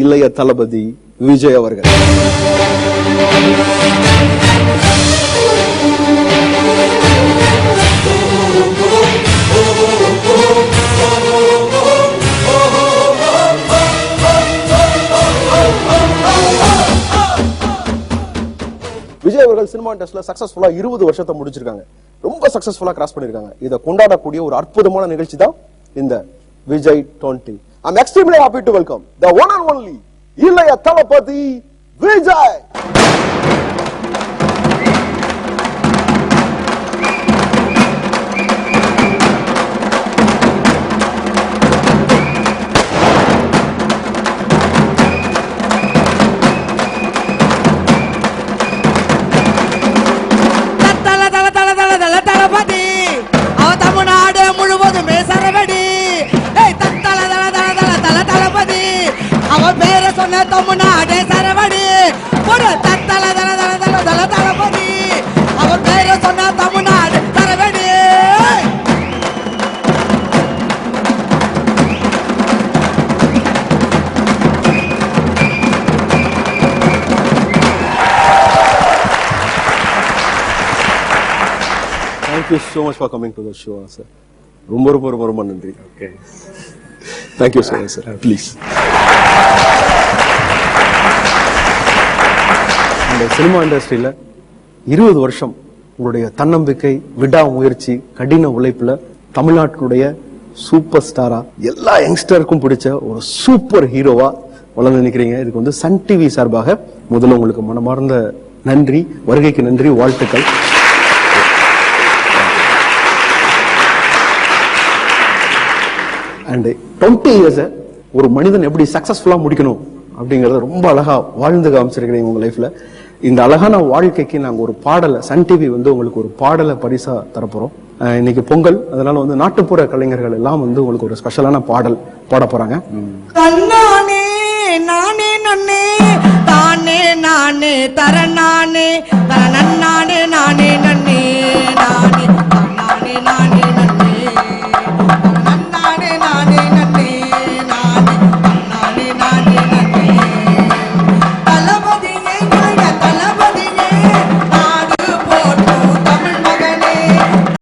இளைய தளபதி விஜய் அவர்கள். விஜய் அவர்கள் சினிமா இண்டஸ்ட்ரியில சக்சஸ்ஃபுல்லா 20 வருஷத்தை முடிச்சிருக்காங்க. ரொம்ப சக்சஸ்ஃபுல்லா கிராஸ் பண்ணிருக்காங்க. இதை கொண்டாடக்கூடிய ஒரு அற்புதமான நிகழ்ச்சி தான் இந்த Vijay 20. I'm extremely happy to welcome the one and only இளைய தளபதி விஜய். தமிழ்நாடு சரவடி ஒரு தத்தல தல தல தல தல தளபதி அவர் பேர சொன்ன Tamil Nadu சரவடி. Thank you so much for coming to the show, sir. ரொம்ப நன்றி. Okay. Thank you so much, sir. Please. இந்த சினிமா இண்டஸ்ட்ரியில 20 வருஷம் உங்களுடைய தன்னம்பிக்கை, விடாமுயற்சி, கடின உழைப்புல தமிழ்நாட்டுடைய சூப்பர் ஸ்டாரா எல்லா யங்ஸ்டருக்கும் பிடிச்ச ஒரு சூப்பர் ஹீரோவா வளர்ந்து நினைக்கிறீங்க. இதுக்கு வந்து சன் டிவி சார்பாக முதல்ல உங்களுக்கு மனமார்ந்த நன்றி, வருகைக்கு நன்றி, வாழ்த்துக்கள். அண்ட் 20 இயர்ஸ் ஒரு மனிதன் எப்படி சக்சஸ்ஃபுல்லா முடிக்கணும் அப்படிங்கறத ரொம்ப அழகா வாழ்ந்து காமிச்சிருக்கிறீங்க உங்க லைஃப்ல. இந்த அழகான வாழ்க்கைக்கு நாங்க ஒரு பாடலை, சன் டிவி வந்து உங்களுக்கு ஒரு பாடலை பரிசா தரப்போறோம். இன்னைக்கு பொங்கல், அதனால வந்து நாட்டுப்புற கலைஞர்கள் எல்லாம் வந்து உங்களுக்கு ஒரு ஸ்பெஷலான பாடல் பாட போறாங்க. நானே நானே நானே தானே நானே தர